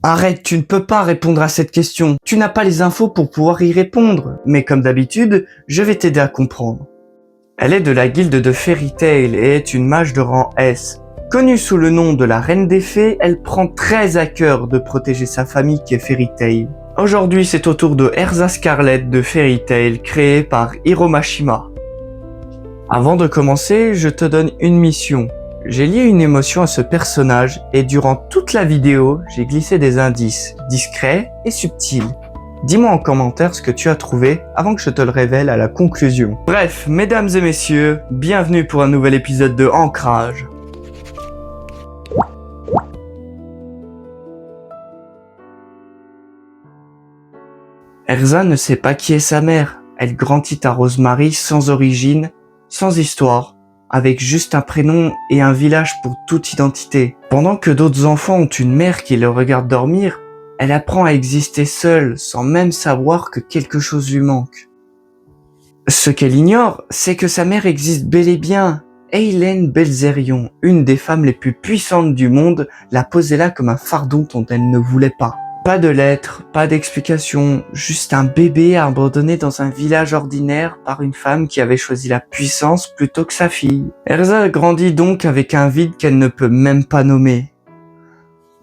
Arrête, tu ne peux pas répondre à cette question. Tu n'as pas les infos pour pouvoir y répondre. Mais comme d'habitude, je vais t'aider à comprendre. Elle est de la guilde de Fairy Tail et est une mage de rang S. Connue sous le nom de la Reine des Fées, elle prend très à cœur de protéger sa famille qui est Fairy Tail. Aujourd'hui, c'est au tour de Erza Scarlet de Fairy Tail, créée par Hiro Mashima. Avant de commencer, je te donne une mission. J'ai lié une émotion à ce personnage et durant toute la vidéo, j'ai glissé des indices, discrets et subtils. Dis-moi en commentaire ce que tu as trouvé avant que je te le révèle à la conclusion. Bref, mesdames et messieurs, bienvenue pour un nouvel épisode de Ancrage. Erza ne sait pas qui est sa mère. Elle grandit à Rosemary sans origine, sans histoire, avec juste un prénom et un village pour toute identité. Pendant que d'autres enfants ont une mère qui les regarde dormir, elle apprend à exister seule sans même savoir que quelque chose lui manque. Ce qu'elle ignore, c'est que sa mère existe bel et bien. Eileen Belzerion, une des femmes les plus puissantes du monde, l'a posée là comme un fardeau dont elle ne voulait pas. Pas de lettres, pas d'explications, juste un bébé abandonné dans un village ordinaire par une femme qui avait choisi la puissance plutôt que sa fille. Erza grandit donc avec un vide qu'elle ne peut même pas nommer.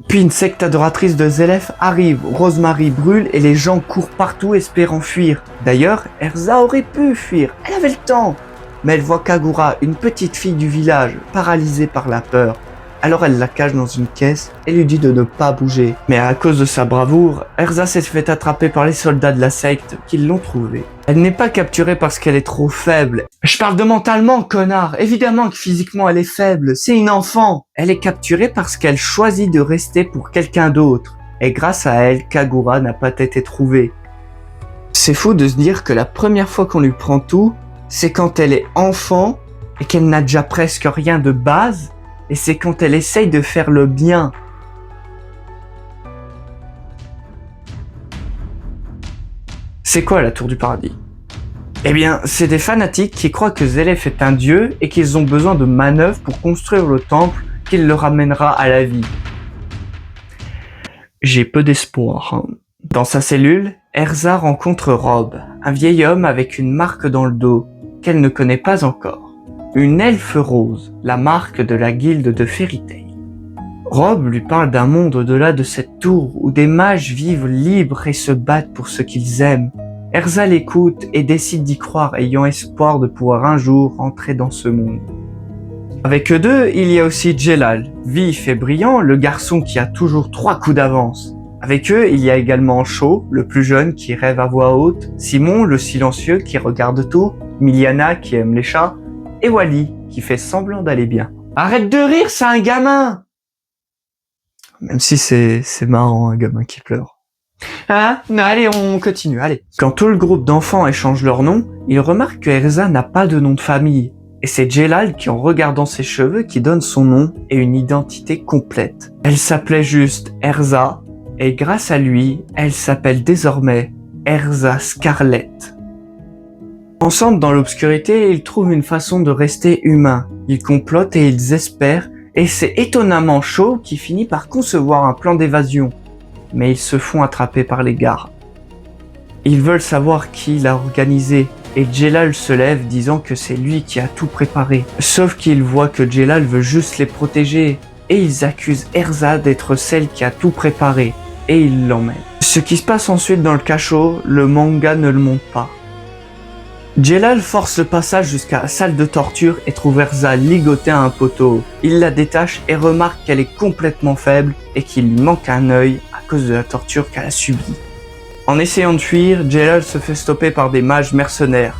Puis une secte adoratrice de Zélef arrive, Rosemary brûle et les gens courent partout espérant fuir. D'ailleurs, Erza aurait pu fuir, elle avait le temps. Mais elle voit Kagura, une petite fille du village, paralysée par la peur. Alors elle la cache dans une caisse et lui dit de ne pas bouger. Mais à cause de sa bravoure, Erza s'est fait attraper par les soldats de la secte qui l'ont trouvée. Elle n'est pas capturée parce qu'elle est trop faible. Je parle de mentalement, connard. Évidemment que physiquement elle est faible, c'est une enfant. Elle est capturée parce qu'elle choisit de rester pour quelqu'un d'autre. Et grâce à elle, Kagura n'a pas été trouvée. C'est fou de se dire que la première fois qu'on lui prend tout, c'est quand elle est enfant et qu'elle n'a déjà presque rien de base. Et c'est quand elle essaye de faire le bien. C'est quoi la tour du paradis? Eh bien, c'est des fanatiques qui croient que Zélef est un dieu et qu'ils ont besoin de manœuvres pour construire le temple qui le ramènera à la vie. J'ai peu d'espoir. Hein. Dans sa cellule, Erza rencontre Rob, un vieil homme avec une marque dans le dos qu'elle ne connaît pas encore. Une elfe rose, la marque de la guilde de Fairy Tail. Rob lui parle d'un monde au-delà de cette tour où des mages vivent libres et se battent pour ce qu'ils aiment. Erza l'écoute et décide d'y croire, ayant espoir de pouvoir un jour entrer dans ce monde. Avec eux deux, il y a aussi Jelal, vif et brillant, le garçon qui a toujours 3 coups d'avance. Avec eux, il y a également Cho, le plus jeune qui rêve à voix haute, Simon, le silencieux qui regarde tout, Miliana qui aime les chats, et Wally, qui fait semblant d'aller bien. Arrête de rire, c'est un gamin! Même si c'est marrant, un gamin qui pleure. Ah, non, allez, on continue, allez. Quand tout le groupe d'enfants échange leur nom, ils remarquent que Erza n'a pas de nom de famille. Et c'est Jelal qui, en regardant ses cheveux, qui donne son nom et une identité complète. Elle s'appelait juste Erza, et grâce à lui, elle s'appelle désormais Erza Scarlet. Ensemble dans l'obscurité, ils trouvent une façon de rester humains. Ils complotent et ils espèrent, et c'est étonnamment Cho qui finit par concevoir un plan d'évasion. Mais ils se font attraper par les gardes. Ils veulent savoir qui l'a organisé, et Jelal se lève disant que c'est lui qui a tout préparé. Sauf qu'ils voient que Jelal veut juste les protéger, et ils accusent Erza d'être celle qui a tout préparé, et ils l'emmènent. Ce qui se passe ensuite dans le cachot, le manga ne le montre pas. Jelal force le passage jusqu'à la salle de torture et trouve Erza ligotée à un poteau. Il la détache et remarque qu'elle est complètement faible et qu'il lui manque un œil à cause de la torture qu'elle a subie. En essayant de fuir, Jelal se fait stopper par des mages mercenaires.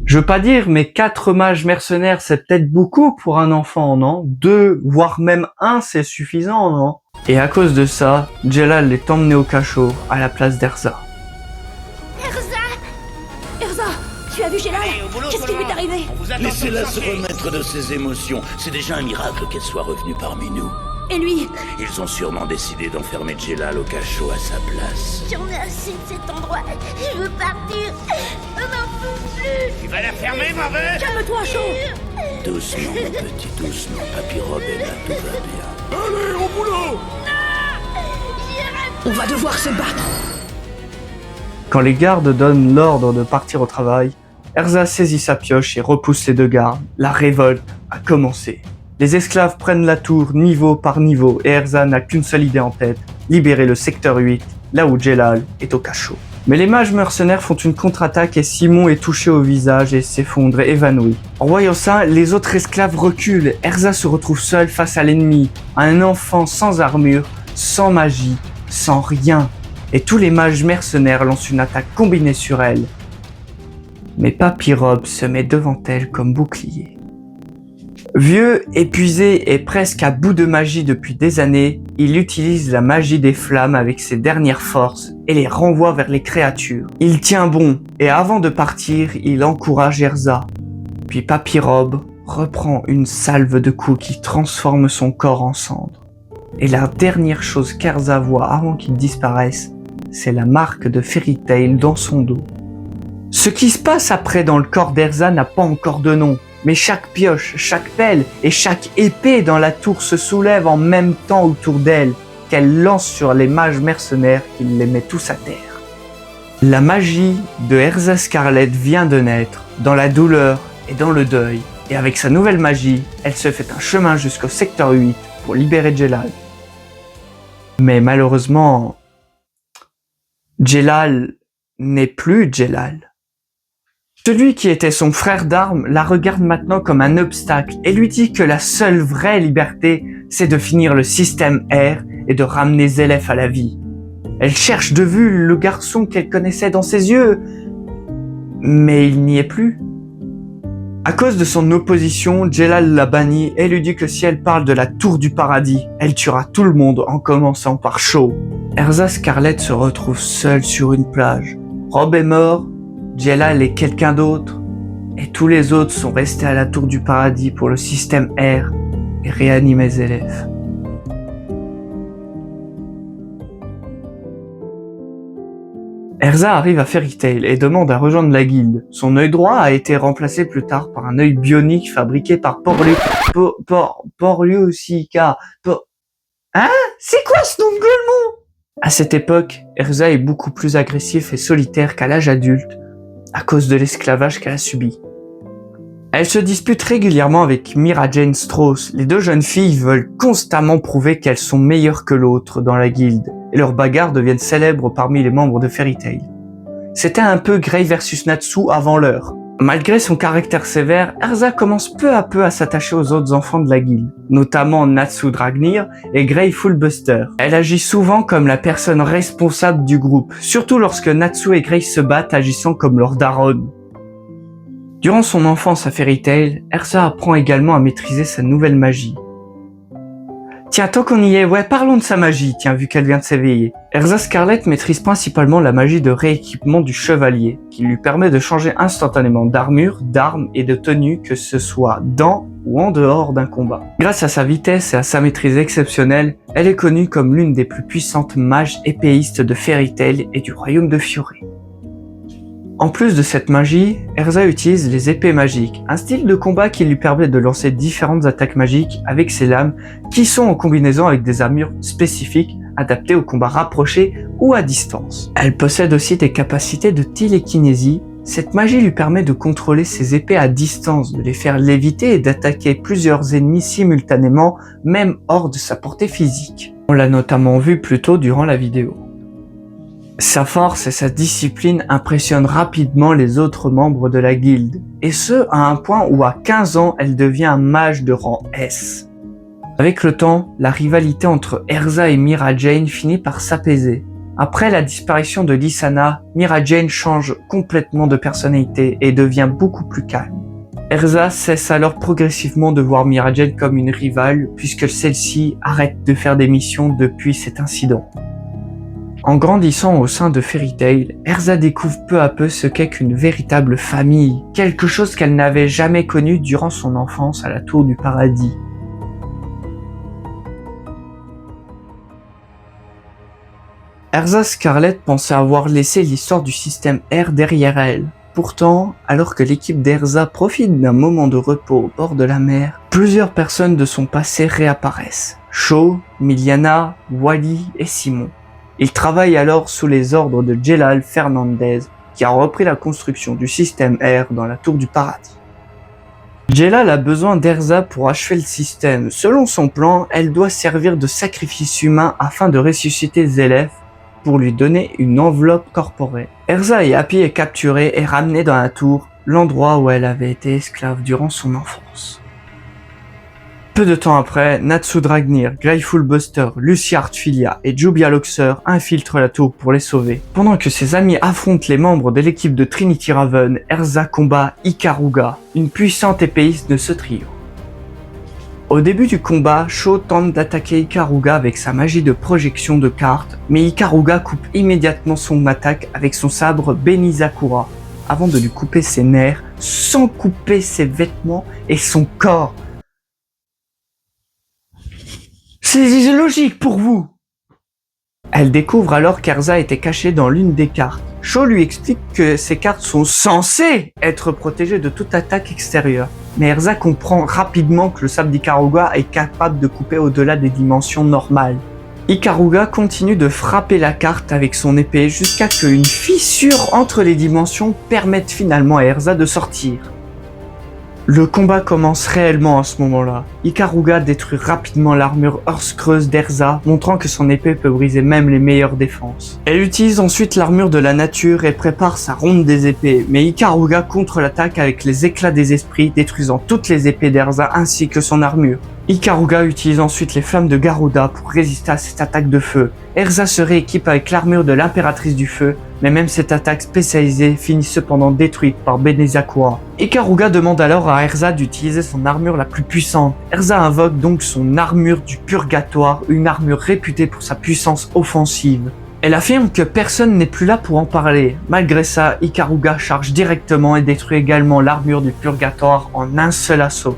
Je veux pas dire, mais 4 mages mercenaires c'est peut-être beaucoup pour un enfant, non? 2, voire même 1 c'est suffisant, non? Et à cause de ça, Jelal est emmené au cachot à la place d'Erza. Tu as vu Jelal? Qu'est-ce qui lui est arrivé? Laissez-la se remettre de ses émotions. C'est déjà un miracle qu'elle soit revenue parmi nous. Et lui? Ils ont sûrement décidé d'enfermer Jelal au cachot à sa place. J'en ai assez de cet endroit. Je veux partir. Je n'en peux plus. Tu vas la fermer, mauvais? Calme-toi, Cho! Doucement, mon petit, doucement. Papy Rob est là, tout va bien. Allez, au boulot! On va devoir se battre. Quand les gardes donnent l'ordre de partir au travail, Erza saisit sa pioche et repousse les deux gardes. La révolte a commencé. Les esclaves prennent la tour niveau par niveau et Erza n'a qu'une seule idée en tête, libérer le secteur 8, là où Djellal est au cachot. Mais les mages mercenaires font une contre-attaque et Simon est touché au visage et s'effondre évanoui. En voyant ça, les autres esclaves reculent. Erza se retrouve seule face à l'ennemi, un enfant sans armure, sans magie, sans rien. Et tous les mages mercenaires lancent une attaque combinée sur elle. Mais Papyrob se met devant elle comme bouclier. Vieux, épuisé et presque à bout de magie depuis des années, il utilise la magie des flammes avec ses dernières forces et les renvoie vers les créatures. Il tient bon et avant de partir, il encourage Erza. Puis Papyrob reprend une salve de coups qui transforme son corps en cendres. Et la dernière chose qu'Erza voit avant qu'il disparaisse, c'est la marque de Fairy Tail dans son dos. Ce qui se passe après dans le corps d'Erza n'a pas encore de nom. Mais chaque pioche, chaque pelle et chaque épée dans la tour se soulèvent en même temps autour d'elle, qu'elle lance sur les mages mercenaires qui les met tous à terre. La magie de Erza Scarlet vient de naître, dans la douleur et dans le deuil, et avec sa nouvelle magie, elle se fait un chemin jusqu'au secteur 8 pour libérer Djellal. Mais malheureusement, Djellal n'est plus Djellal. Celui qui était son frère d'armes la regarde maintenant comme un obstacle et lui dit que la seule vraie liberté, c'est de finir le système R et de ramener Zélef à la vie. Elle cherche de vue le garçon qu'elle connaissait dans ses yeux, mais il n'y est plus. À cause de son opposition, Djellal la bannit et lui dit que si elle parle de la tour du paradis, elle tuera tout le monde en commençant par Shaw. Erza Scarlet se retrouve seule sur une plage. Rob est mort, Djellal est quelqu'un d'autre, et tous les autres sont restés à la tour du paradis pour le système R et réanimer Zélef. Erza arrive à Fairy Tail et demande à rejoindre la guilde. Son œil droit a été remplacé plus tard par un œil bionique fabriqué par Porliusica. Hein? C'est quoi ce nom de gueulement? À cette époque, Erza est beaucoup plus agressif et solitaire qu'à l'âge adulte, à cause de l'esclavage qu'elle a subi. Elle se dispute régulièrement avec Mira Jane Strauss. Les deux jeunes filles veulent constamment prouver qu'elles sont meilleures que l'autre dans la guilde, et leurs bagarres deviennent célèbres parmi les membres de Fairy Tail. C'était un peu Grey versus Natsu avant l'heure. Malgré son caractère sévère, Erza commence peu à peu à s'attacher aux autres enfants de la guilde, notamment Natsu Dragnir et Grey Fullbuster. Elle agit souvent comme la personne responsable du groupe, surtout lorsque Natsu et Grey se battent agissant comme leur daronne. Durant son enfance à Fairy Tail, Erza apprend également à maîtriser sa nouvelle magie. Tiens, tant qu'on y est, parlons de sa magie, vu qu'elle vient de s'éveiller. Erza Scarlet maîtrise principalement la magie de rééquipement du chevalier, qui lui permet de changer instantanément d'armure, d'armes et de tenue, que ce soit dans ou en dehors d'un combat. Grâce à sa vitesse et à sa maîtrise exceptionnelle, elle est connue comme l'une des plus puissantes mages épéistes de Fairy Tail et du royaume de Fioré. En plus de cette magie, Erza utilise les épées magiques, un style de combat qui lui permet de lancer différentes attaques magiques avec ses lames qui sont en combinaison avec des armures spécifiques adaptées au combat rapproché ou à distance. Elle possède aussi des capacités de télékinésie. Cette magie lui permet de contrôler ses épées à distance, de les faire léviter et d'attaquer plusieurs ennemis simultanément, même hors de sa portée physique. On l'a notamment vu plus tôt durant la vidéo. Sa force et sa discipline impressionnent rapidement les autres membres de la guilde, et ce à un point où à 15 ans elle devient un mage de rang S. Avec le temps, la rivalité entre Erza et Mira Jane finit par s'apaiser. Après la disparition de Lysana, Mira Jane change complètement de personnalité et devient beaucoup plus calme. Erza cesse alors progressivement de voir Mira Jane comme une rivale puisque celle-ci arrête de faire des missions depuis cet incident. En grandissant au sein de Fairy Tail, Erza découvre peu à peu ce qu'est qu'une véritable famille, quelque chose qu'elle n'avait jamais connu durant son enfance à la Tour du Paradis. Erza Scarlet pensait avoir laissé l'histoire du système R derrière elle. Pourtant, alors que l'équipe d'Erza profite d'un moment de repos au bord de la mer, plusieurs personnes de son passé réapparaissent. Shaw, Miliana, Wally et Simon. Il travaille alors sous les ordres de Jellal Fernandez, qui a repris la construction du système R dans la Tour du Paradis. Jellal a besoin d'Erza pour achever le système. Selon son plan, elle doit servir de sacrifice humain afin de ressusciter Zélef pour lui donner une enveloppe corporelle. Erza et Happy est capturée et ramenée dans la tour, l'endroit où elle avait été esclave durant son enfance. Peu de temps après, Natsu Dragnir, Grateful Buster, Lucy Artfilia et Jubia Loxer infiltrent la tour pour les sauver. Pendant que ses amis affrontent les membres de l'équipe de Trinity Raven, Erza combat Ikaruga, une puissante épéiste de ce trio. Au début du combat, Sho tente d'attaquer Ikaruga avec sa magie de projection de cartes, mais Ikaruga coupe immédiatement son attaque avec son sabre Benizakura, avant de lui couper ses nerfs, sans couper ses vêtements et son corps. C'est logique pour vous! Elle découvre alors qu'Erza était cachée dans l'une des cartes. Sho lui explique que ces cartes sont censées être protégées de toute attaque extérieure. Mais Erza comprend rapidement que le sabre d'Ikaruga est capable de couper au-delà des dimensions normales. Ikaruga continue de frapper la carte avec son épée jusqu'à ce qu'une fissure entre les dimensions permette finalement à Erza de sortir. Le combat commence réellement à ce moment-là. Ikaruga détruit rapidement l'armure Hearthcreuse d'Erza, montrant que son épée peut briser même les meilleures défenses. Elle utilise ensuite l'armure de la nature et prépare sa ronde des épées, mais Ikaruga contre-l'attaque avec les éclats des esprits, détruisant toutes les épées d'Erza ainsi que son armure. Ikaruga utilise ensuite les flammes de Garuda pour résister à cette attaque de feu. Erza se rééquipe avec l'armure de l'impératrice du feu, mais même cette attaque spécialisée finit cependant détruite par Benizakura. Ikaruga demande alors à Erza d'utiliser son armure la plus puissante. Erza invoque donc son armure du purgatoire, une armure réputée pour sa puissance offensive. Elle affirme que personne n'est plus là pour en parler. Malgré ça, Ikaruga charge directement et détruit également l'armure du purgatoire en un seul assaut.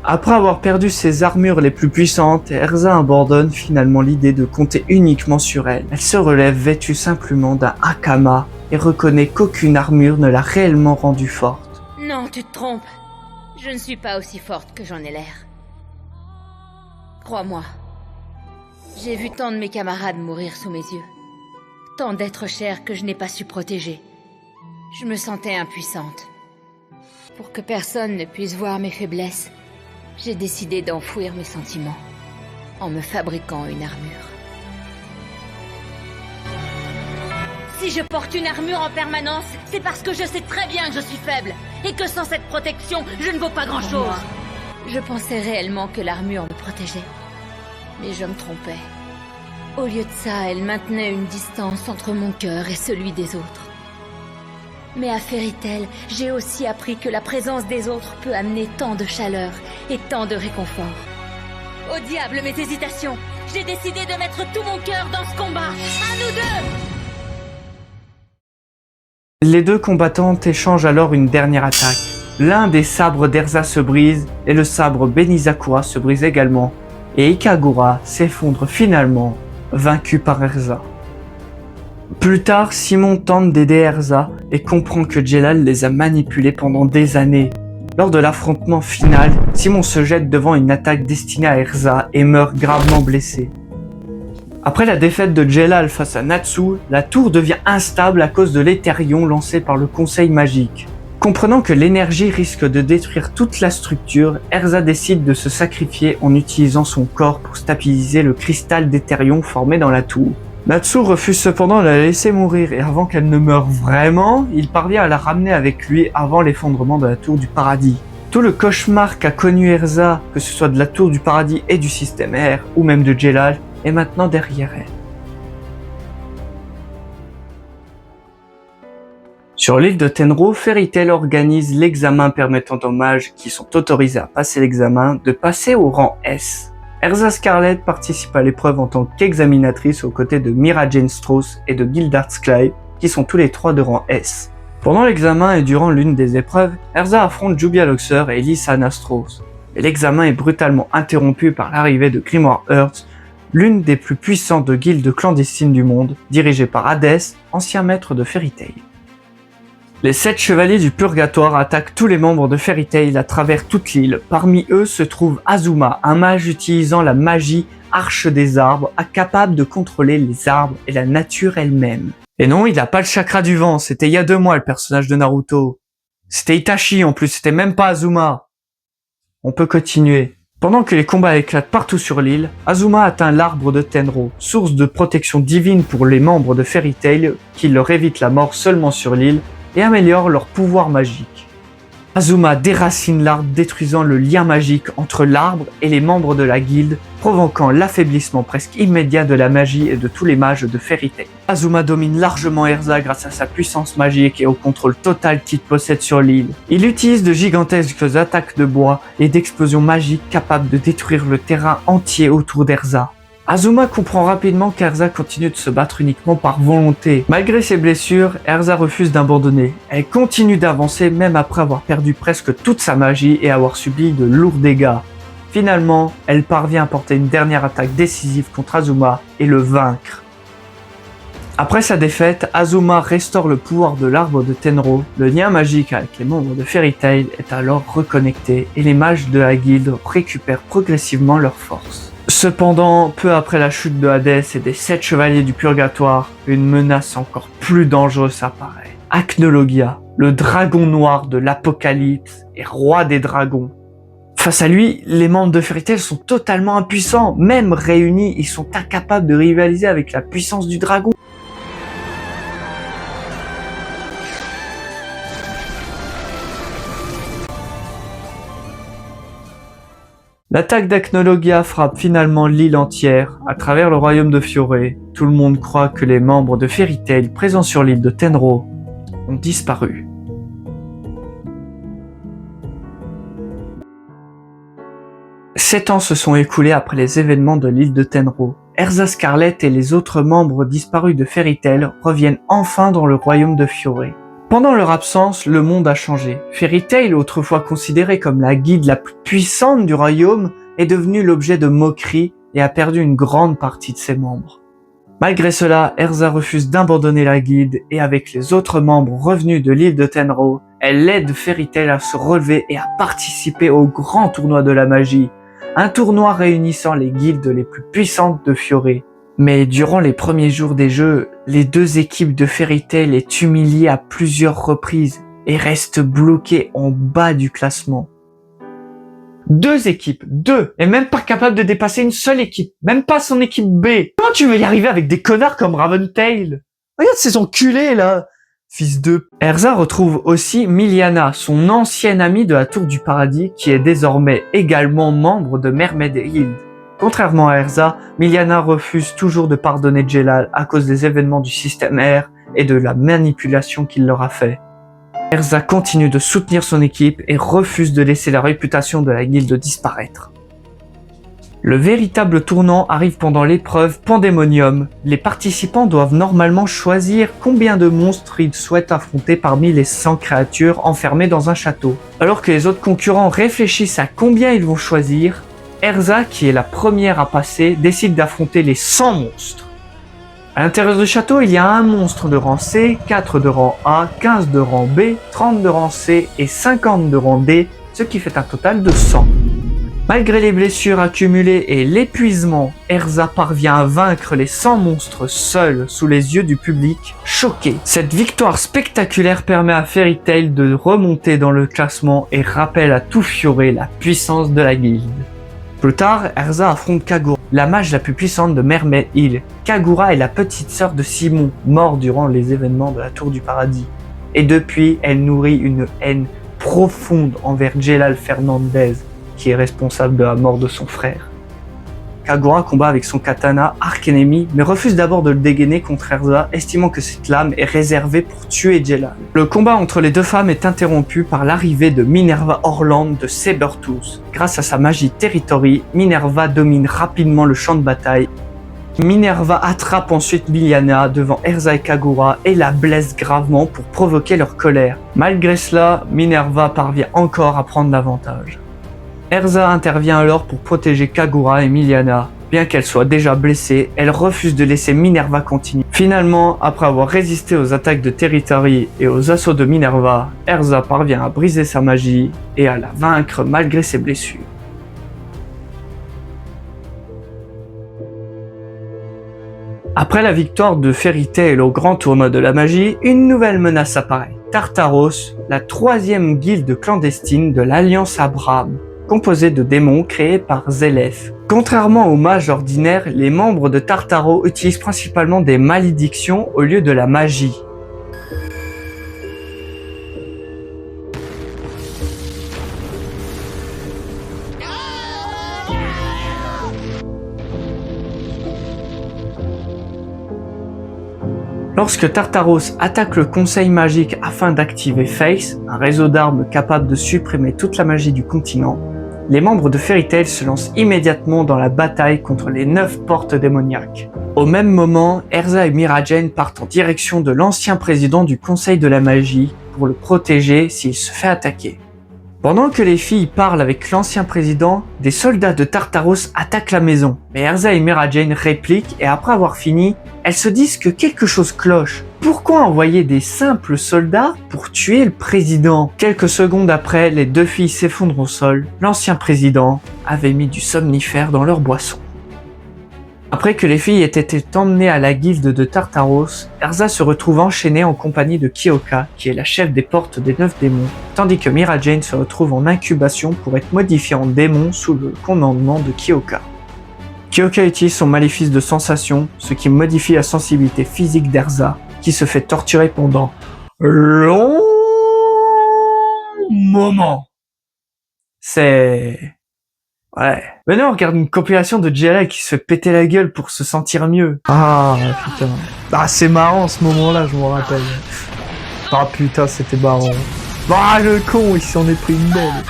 Après avoir perdu ses armures les plus puissantes, Erza abandonne finalement l'idée de compter uniquement sur elle. Elle se relève vêtue simplement d'un hakama et reconnaît qu'aucune armure ne l'a réellement rendue forte. Non, tu te trompes. Je ne suis pas aussi forte que j'en ai l'air. Crois-moi. J'ai vu tant de mes camarades mourir sous mes yeux. Tant d'êtres chers que je n'ai pas su protéger. Je me sentais impuissante. Pour que personne ne puisse voir mes faiblesses, j'ai décidé d'enfouir mes sentiments en me fabriquant une armure. Si je porte une armure en permanence, c'est parce que je sais très bien que je suis faible et que sans cette protection, je ne vaux pas grand-chose. Je pensais réellement que l'armure me protégeait, mais je me trompais. Au lieu de ça, elle maintenait une distance entre mon cœur et celui des autres. Mais à Fairy Tail, j'ai aussi appris que la présence des autres peut amener tant de chaleur et tant de réconfort. Au diable mes hésitations! J'ai décidé de mettre tout mon cœur dans ce combat! À nous deux! Les deux combattantes échangent alors une dernière attaque. L'un des sabres d'Erza se brise et le sabre Benizakura se brise également. Et Ikagura s'effondre finalement, vaincu par Erza. Plus tard, Simon tente d'aider Erza et comprend que Jellal les a manipulés pendant des années. Lors de l'affrontement final, Simon se jette devant une attaque destinée à Erza et meurt gravement blessé. Après la défaite de Jellal face à Natsu, la tour devient instable à cause de l'éthérion lancé par le Conseil magique. Comprenant que l'énergie risque de détruire toute la structure, Erza décide de se sacrifier en utilisant son corps pour stabiliser le cristal d'éthérion formé dans la tour. Natsu refuse cependant de la laisser mourir et avant qu'elle ne meure vraiment, il parvient à la ramener avec lui avant l'effondrement de la Tour du Paradis. Tout le cauchemar qu'a connu Erza, que ce soit de la Tour du Paradis et du système R, ou même de Jellal, est maintenant derrière elle. Sur l'île de Tenro, Fairy Tail organise l'examen permettant aux mages qui sont autorisés à passer l'examen de passer au rang S. Erza Scarlet participe à l'épreuve en tant qu'examinatrice aux côtés de Mira Jane Strauss et de Gildart Clive, qui sont tous les trois de rang S. Pendant l'examen et durant l'une des épreuves, Erza affronte Jubia Loxer et Lysana Strauss. Mais l'examen est brutalement interrompu par l'arrivée de Grimoire Hearts, l'une des plus puissantes guildes clandestines du monde, dirigée par Hades, ancien maître de Fairy Tail. Les 7 chevaliers du purgatoire attaquent tous les membres de Fairy Tail à travers toute l'île. Parmi eux se trouve Azuma, un mage utilisant la magie arche des arbres, capable de contrôler les arbres et la nature elle-même. Et non, il n'a pas le chakra du vent, c'était il y a 2 mois le personnage de Naruto. C'était Itachi en plus, c'était même pas Azuma. On peut continuer. Pendant que les combats éclatent partout sur l'île, Azuma atteint l'arbre de Tenro, source de protection divine pour les membres de Fairy Tail qui leur évite la mort seulement sur l'île et améliore leur pouvoir magique. Azuma déracine l'arbre détruisant le lien magique entre l'arbre et les membres de la guilde, provoquant l'affaiblissement presque immédiat de la magie et de tous les mages de Fairy Tail. Azuma domine largement Erza grâce à sa puissance magique et au contrôle total qu'il possède sur l'île. Il utilise de gigantesques attaques de bois et d'explosions magiques capables de détruire le terrain entier autour d'Erza. Azuma comprend rapidement qu'Erza continue de se battre uniquement par volonté. Malgré ses blessures, Erza refuse d'abandonner. Elle continue d'avancer même après avoir perdu presque toute sa magie et avoir subi de lourds dégâts. Finalement, elle parvient à porter une dernière attaque décisive contre Azuma et le vaincre. Après sa défaite, Azuma restaure le pouvoir de l'arbre de Tenro. Le lien magique avec les membres de Fairy Tail est alors reconnecté et les mages de la guilde récupèrent progressivement leur force. Cependant, peu après la chute de Hadès et des 7 chevaliers du purgatoire, une menace encore plus dangereuse apparaît. Acnologia, le dragon noir de l'apocalypse et roi des dragons. Face à lui, les membres de Fairy Tail sont totalement impuissants. Même réunis, ils sont incapables de rivaliser avec la puissance du dragon. L'attaque d'Acnologia frappe finalement l'île entière, à travers le royaume de Fioré. Tout le monde croit que les membres de Fairy Tail présents sur l'île de Tenro ont disparu. Sept ans se sont écoulés après les événements de l'île de Tenro. Erza Scarlet et les autres membres disparus de Fairy Tail reviennent enfin dans le royaume de Fioré. Pendant leur absence, le monde a changé. Fairy Tail, autrefois considérée comme la guilde la plus puissante du royaume, est devenue l'objet de moqueries et a perdu une grande partie de ses membres. Malgré cela, Erza refuse d'abandonner la guilde et avec les autres membres revenus de l'île de Tenro, elle aide Fairy Tail à se relever et à participer au grand tournoi de la magie, un tournoi réunissant les guildes les plus puissantes de Fioré. Mais durant les premiers jours des jeux, les 2 équipes de Fairy Tail est humiliées à plusieurs reprises et restent bloquées en bas du classement. 2 équipes, 2, et même pas capable de dépasser une seule équipe, même pas son équipe B. Comment tu veux y arriver avec des connards comme Raventail? Regarde ces enculés là, fils de... Erza retrouve aussi Miliana, son ancienne amie de la Tour du Paradis, qui est désormais également membre de Mermaid Guild. Contrairement à Erza, Miliana refuse toujours de pardonner Jelal à cause des événements du système R et de la manipulation qu'il leur a fait. Erza continue de soutenir son équipe et refuse de laisser la réputation de la guilde disparaître. Le véritable tournant arrive pendant l'épreuve Pandemonium. Les participants doivent normalement choisir combien de monstres ils souhaitent affronter parmi les 100 créatures enfermées dans un château. Alors que les autres concurrents réfléchissent à combien ils vont choisir, Erza, qui est la première à passer, décide d'affronter les 100 monstres. À l'intérieur du château, il y a un monstre de rang C, 4 de rang A, 15 de rang B, 30 de rang C et 50 de rang D, ce qui fait un total de 100. Malgré les blessures accumulées et l'épuisement, Erza parvient à vaincre les 100 monstres seuls sous les yeux du public, choqué. Cette victoire spectaculaire permet à Fairy Tail de remonter dans le classement et rappelle à tout Fioré la puissance de la guilde. Plus tard, Erza affronte Kagura, la mage la plus puissante de Mermaid Hill. Kagura est la petite sœur de Simon, mort durant les événements de la Tour du Paradis. Et depuis, elle nourrit une haine profonde envers Jelal Fernandez, qui est responsable de la mort de son frère. Kagura combat avec son katana arc ennemi, mais refuse d'abord de le dégainer contre Erza, estimant que cette lame est réservée pour tuer Jelal. Le combat entre les 2 femmes est interrompu par l'arrivée de Minerva Orland de Sabertooth. Grâce à sa magie Territory, Minerva domine rapidement le champ de bataille. Minerva attrape ensuite Miliana devant Erza et Kagura et la blesse gravement pour provoquer leur colère. Malgré cela, Minerva parvient encore à prendre l'avantage. Erza intervient alors pour protéger Kagura et Miliana. Bien qu'elle soit déjà blessée, elle refuse de laisser Minerva continuer. Finalement, après avoir résisté aux attaques de Territory et aux assauts de Minerva, Erza parvient à briser sa magie et à la vaincre malgré ses blessures. Après la victoire de Fairy Tail au grand tournoi de la magie, une nouvelle menace apparaît. Tartaros, la troisième guilde clandestine de l'Alliance Abraham, composée de démons créés par Zélef. Contrairement aux mages ordinaires, les membres de Tartaro utilisent principalement des malédictions au lieu de la magie. Lorsque Tartaros attaque le conseil magique afin d'activer Face, un réseau d'armes capable de supprimer toute la magie du continent, les membres de Fairy Tail se lancent immédiatement dans la bataille contre les 9 portes démoniaques. Au même moment, Erza et Mira Jane partent en direction de l'ancien président du conseil de la magie pour le protéger s'il se fait attaquer. Pendant que les filles parlent avec l'ancien président, des soldats de Tartaros attaquent la maison. Mais Erza et Mira Jane répliquent et après avoir fini, elles se disent que quelque chose cloche. Pourquoi envoyer des simples soldats pour tuer le président? Quelques secondes après, les deux filles s'effondrent au sol. L'ancien président avait mis du somnifère dans leur boisson. Après que les filles aient été emmenées à la guilde de Tartaros, Erza se retrouve enchaînée en compagnie de Kyoka, qui est la chef des portes des 9 démons, tandis que Mira Jane se retrouve en incubation pour être modifiée en démon sous le commandement de Kyoka. Kyoka utilise son maléfice de sensation, ce qui modifie la sensibilité physique d'Erza, qui se fait torturer pendant long moment. C'est... ouais. Maintenant, on regarde une compilation de JLA qui se fait péter la gueule pour se sentir mieux. Ah, putain. Ah, c'est marrant ce moment-là, je m'en rappelle. Ah, putain, c'était marrant. Ah, le con, il s'en est pris une belle.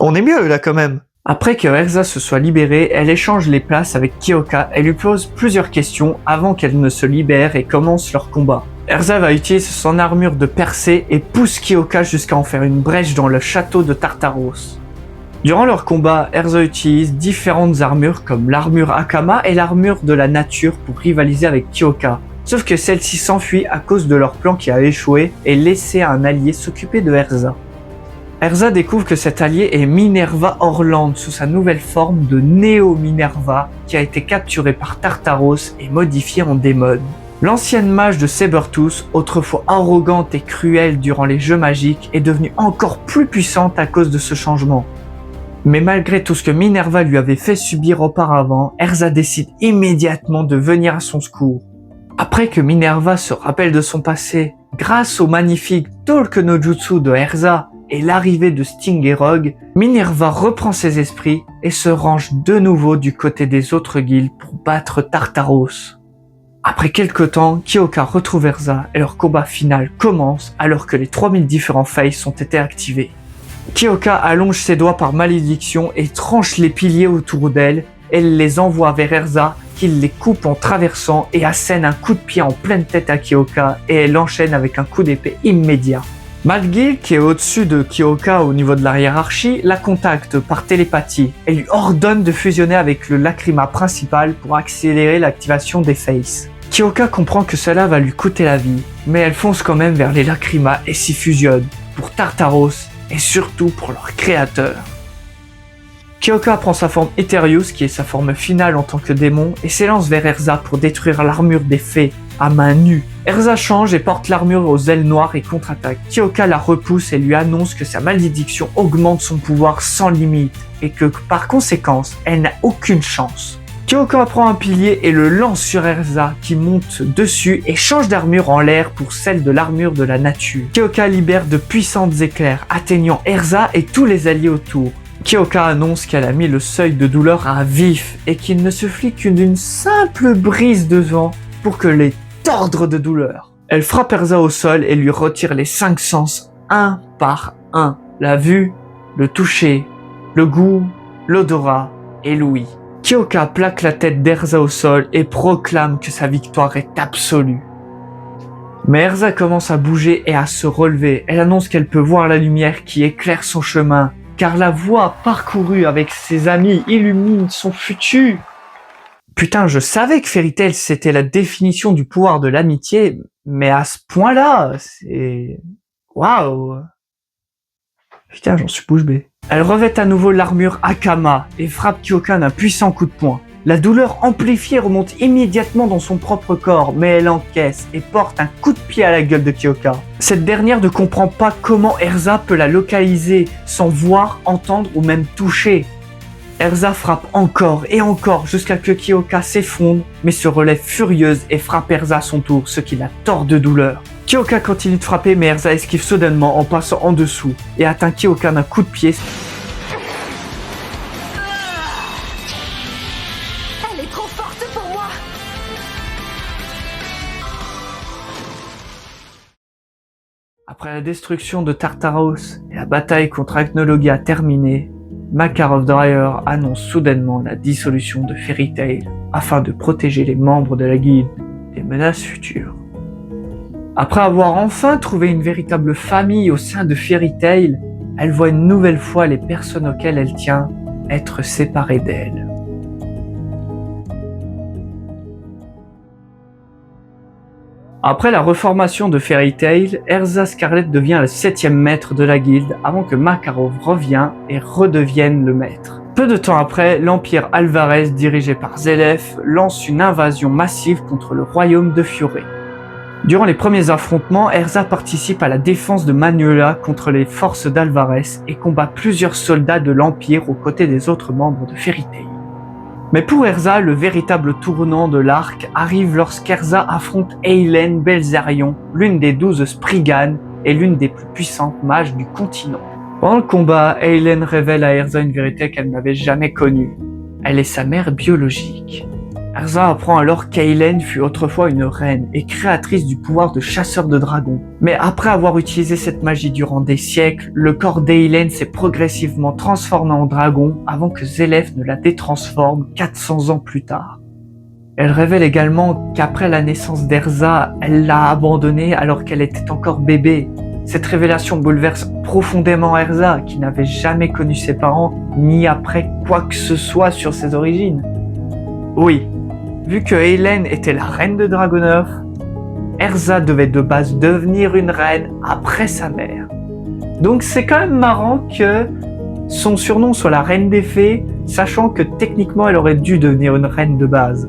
On est mieux, là, quand même. Après que Erza se soit libérée, elle échange les places avec Kyoka et lui pose plusieurs questions avant qu'elle ne se libère et commence leur combat. Erza va utiliser son armure de percée et pousse Kyoka jusqu'à en faire une brèche dans le château de Tartaros. Durant leur combat, Erza utilise différentes armures comme l'armure Akama et l'armure de la nature pour rivaliser avec Kyoka. Sauf que celle-ci s'enfuit à cause de leur plan qui a échoué et laissé un allié s'occuper de Erza. Erza découvre que cet allié est Minerva Orland sous sa nouvelle forme de Neo Minerva qui a été capturée par Tartaros et modifiée en démon. L'ancienne mage de Sabertooth, autrefois arrogante et cruelle durant les jeux magiques, est devenue encore plus puissante à cause de ce changement. Mais malgré tout ce que Minerva lui avait fait subir auparavant, Erza décide immédiatement de venir à son secours. Après que Minerva se rappelle de son passé, grâce au magnifique Talk no Jutsu de Erza et l'arrivée de Sting et Rogue, Minerva reprend ses esprits et se range de nouveau du côté des autres guildes pour battre Tartaros. Après quelques temps, Kyoka retrouve Erza et leur combat final commence alors que les 3000 différents Faces ont été activés. Kyoka allonge ses doigts par malédiction et tranche les piliers autour d'elle. Elle les envoie vers Erza, qui les coupe en traversant et assène un coup de pied en pleine tête à Kyoka et elle enchaîne avec un coup d'épée immédiat. Malgil, qui est au-dessus de Kyoka au niveau de la hiérarchie, la contacte par télépathie et lui ordonne de fusionner avec le Lacrima principal pour accélérer l'activation des Faces. Kyoka comprend que cela va lui coûter la vie, mais elle fonce quand même vers les Lacrima et s'y fusionne, pour Tartaros et surtout pour leur créateur. Kyoka prend sa forme Eterius, qui est sa forme finale en tant que démon, et s'élance vers Erza pour détruire l'armure des fées à main nue. Erza change et porte l'armure aux ailes noires et contre-attaque. Kyoka la repousse et lui annonce que sa malédiction augmente son pouvoir sans limite, et que par conséquence, elle n'a aucune chance. Kyoka prend un pilier et le lance sur Erza, qui monte dessus et change d'armure en l'air pour celle de l'armure de la nature. Kyoka libère de puissantes éclairs, atteignant Erza et tous les alliés autour. Kyoka annonce qu'elle a mis le seuil de douleur à vif et qu'il ne suffit qu'une simple brise de vent pour que les tordre de douleur. Elle frappe Erza au sol et lui retire les 5 sens un par un. La vue, le toucher, le goût, l'odorat et l'ouïe. Kyoka plaque la tête d'Erza au sol et proclame que sa victoire est absolue. Mais Erza commence à bouger et à se relever. Elle annonce qu'elle peut voir la lumière qui éclaire son chemin, car la voie parcourue avec ses amis illumine son futur. Putain, je savais que Fairy Tail c'était la définition du pouvoir de l'amitié, mais à ce point-là, c'est... waouh. Putain, j'en suis bouche bée. Elle revêt à nouveau l'armure Akama et frappe Kyoka d'un puissant coup de poing. La douleur amplifiée remonte immédiatement dans son propre corps, mais elle encaisse et porte un coup de pied à la gueule de Kyoka. Cette dernière ne comprend pas comment Erza peut la localiser sans voir, entendre ou même toucher. Erza frappe encore et encore jusqu'à ce que Kyoka s'effondre, mais se relève furieuse et frappe Erza à son tour, ce qui la tord de douleur. Kyoka continue de frapper, mais Erza esquive soudainement en passant en dessous et atteint Kyoka d'un coup de pied. Elle est trop forte pour moi. Après la destruction de Tartaros et la bataille contre Agnologia terminée, Makarov Dreyer annonce soudainement la dissolution de Fairy Tail afin de protéger les membres de la guilde des menaces futures. Après avoir enfin trouvé une véritable famille au sein de Fairy Tail, elle voit une nouvelle fois les personnes auxquelles elle tient être séparées d'elle. Après la reformation de Fairy Tail, Erza Scarlet devient le 7e maître de la guilde avant que Makarov revienne et redevienne le maître. Peu de temps après, l'Empire Alvarez, dirigé par Zelef, lance une invasion massive contre le royaume de Fiore. Durant les premiers affrontements, Erza participe à la défense de Magnolia contre les forces d'Alvarez et combat plusieurs soldats de l'Empire aux côtés des autres membres de Fairy Tail. Mais pour Erza, le véritable tournant de l'arc arrive lorsqu'Erza affronte Eileen Belzarion, l'une des 12 Spriggan et l'une des plus puissantes mages du continent. Pendant le combat, Eileen révèle à Erza une vérité qu'elle n'avait jamais connue. Elle est sa mère biologique. Erza apprend alors qu'Eileen fut autrefois une reine et créatrice du pouvoir de chasseur de dragons. Mais après avoir utilisé cette magie durant des siècles, le corps d'Eileen s'est progressivement transformé en dragon avant que Zelef ne la détransforme 400 ans plus tard. Elle révèle également qu'après la naissance d'Erza, elle l'a abandonnée alors qu'elle était encore bébé. Cette révélation bouleverse profondément Erza, qui n'avait jamais connu ses parents, ni après quoi que ce soit sur ses origines. Oui, vu que Eileen était la reine de Dragonov, Erza devait de base devenir une reine après sa mère. Donc c'est quand même marrant que son surnom soit la reine des fées, sachant que techniquement elle aurait dû devenir une reine de base.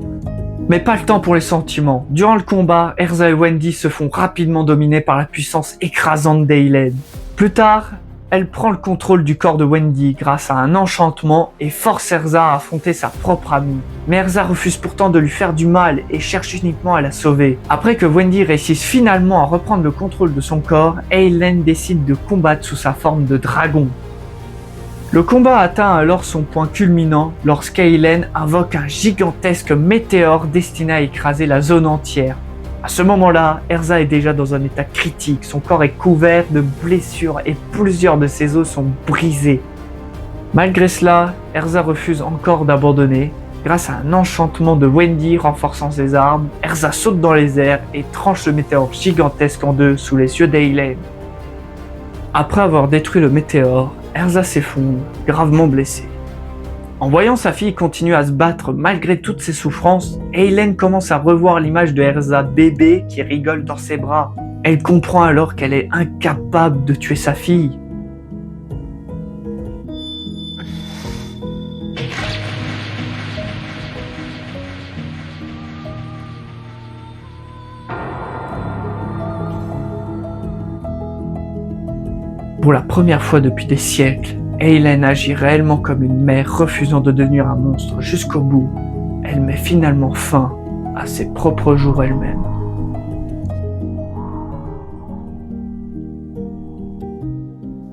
Mais pas le temps pour les sentiments. Durant le combat, Erza et Wendy se font rapidement dominer par la puissance écrasante d'Eileen. Plus tard, elle prend le contrôle du corps de Wendy grâce à un enchantement et force Erza à affronter sa propre amie. Mais Erza refuse pourtant de lui faire du mal et cherche uniquement à la sauver. Après que Wendy réussisse finalement à reprendre le contrôle de son corps, Eileen décide de combattre sous sa forme de dragon. Le combat atteint alors son point culminant lorsqu'Eileen invoque un gigantesque météore destiné à écraser la zone entière. À ce moment-là, Erza est déjà dans un état critique, son corps est couvert de blessures et plusieurs de ses os sont brisés. Malgré cela, Erza refuse encore d'abandonner. Grâce à un enchantement de Wendy renforçant ses armes, Erza saute dans les airs et tranche le météore gigantesque en deux sous les yeux d'Eileen. Après avoir détruit le météore, Erza s'effondre, gravement blessée. En voyant sa fille continuer à se battre malgré toutes ses souffrances, Eileen commence à revoir l'image de Erza bébé qui rigole dans ses bras. Elle comprend alors qu'elle est incapable de tuer sa fille. Pour la première fois depuis des siècles, Eileen agit réellement comme une mère refusant de devenir un monstre jusqu'au bout. Elle met finalement fin à ses propres jours elle-même.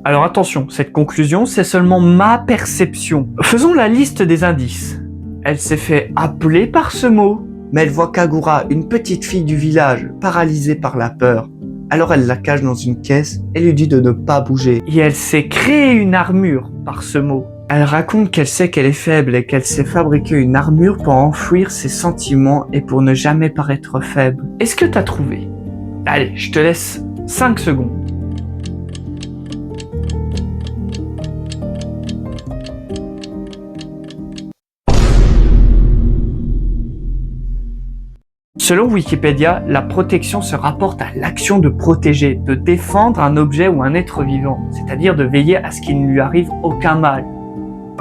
Alors attention, cette conclusion, c'est seulement ma perception. Faisons la liste des indices. Elle s'est fait appeler par ce mot, mais elle voit Kagura, une petite fille du village, paralysée par la peur. Alors elle la cache dans une caisse et lui dit de ne pas bouger. Et elle s'est créée une armure par ce mot. Elle raconte qu'elle sait qu'elle est faible et qu'elle s'est fabriqué une armure pour enfouir ses sentiments et pour ne jamais paraître faible. Est-ce que t'as trouvé? Allez, je te laisse 5 secondes. Selon Wikipédia, la protection se rapporte à l'action de protéger, de défendre un objet ou un être vivant, c'est-à-dire de veiller à ce qu'il ne lui arrive aucun mal.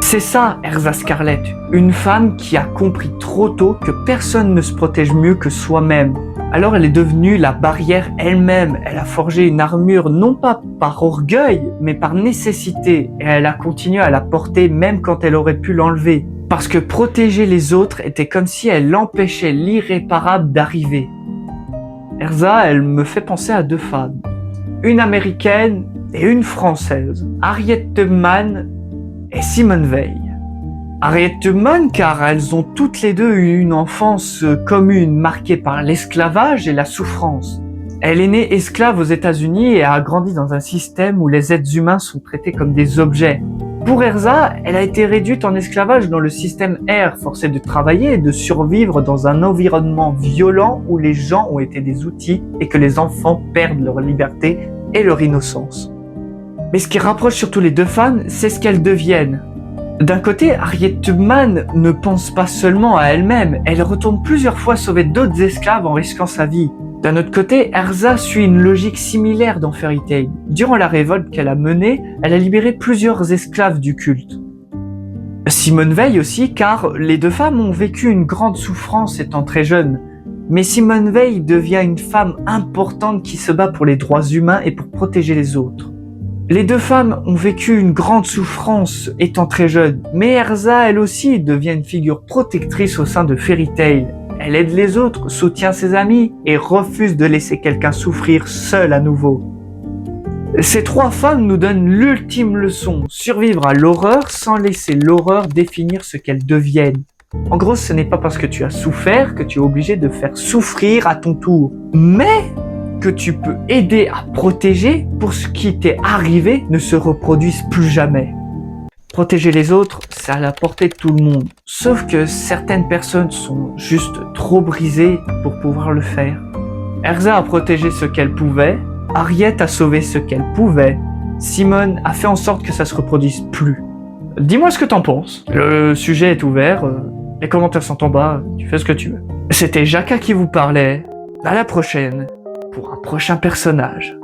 C'est ça, Erza Scarlet, une femme qui a compris trop tôt que personne ne se protège mieux que soi-même. Alors elle est devenue la barrière elle-même, elle a forgé une armure non pas par orgueil, mais par nécessité, et elle a continué à la porter même quand elle aurait pu l'enlever. Parce que protéger les autres était comme si elle empêchait l'irréparable d'arriver. Erza, elle me fait penser à deux femmes, une américaine et une française, Harriet Tubman et Simone Veil. Harriet Tubman car elles ont toutes les deux eu une enfance commune marquée par l'esclavage et la souffrance. Elle est née esclave aux États-Unis et a grandi dans un système où les êtres humains sont traités comme des objets. Pour Erza, elle a été réduite en esclavage dans le système R, forcée de travailler et de survivre dans un environnement violent où les gens ont été des outils et que les enfants perdent leur liberté et leur innocence. Mais ce qui rapproche surtout les deux femmes, c'est ce qu'elles deviennent. D'un côté, Harriet Tubman ne pense pas seulement à elle-même, elle retourne plusieurs fois sauver d'autres esclaves en risquant sa vie. D'un autre côté, Erza suit une logique similaire dans Fairy Tail. Durant la révolte qu'elle a menée, elle a libéré plusieurs esclaves du culte. Simone Veil aussi, car les deux femmes ont vécu une grande souffrance étant très jeunes. Mais Simone Veil devient une femme importante qui se bat pour les droits humains et pour protéger les autres. Les deux femmes ont vécu une grande souffrance étant très jeunes, mais Erza, elle aussi, devient une figure protectrice au sein de Fairy Tail. Elle aide les autres, soutient ses amis et refuse de laisser quelqu'un souffrir seul à nouveau. Ces trois femmes nous donnent l'ultime leçon, survivre à l'horreur sans laisser l'horreur définir ce qu'elles deviennent. En gros, ce n'est pas parce que tu as souffert que tu es obligé de faire souffrir à ton tour, mais que tu peux aider à protéger pour ce qui t'est arrivé ne se reproduise plus jamais. Protéger les autres, c'est à la portée de tout le monde. Sauf que certaines personnes sont juste trop brisées pour pouvoir le faire. Erza a protégé ce qu'elle pouvait, Harriet a sauvé ce qu'elle pouvait, Simone a fait en sorte que ça se reproduise plus. Dis-moi ce que t'en penses. Le sujet est ouvert, les commentaires sont en bas, tu fais ce que tu veux. C'était Jaka qui vous parlait. À la prochaine pour un prochain personnage.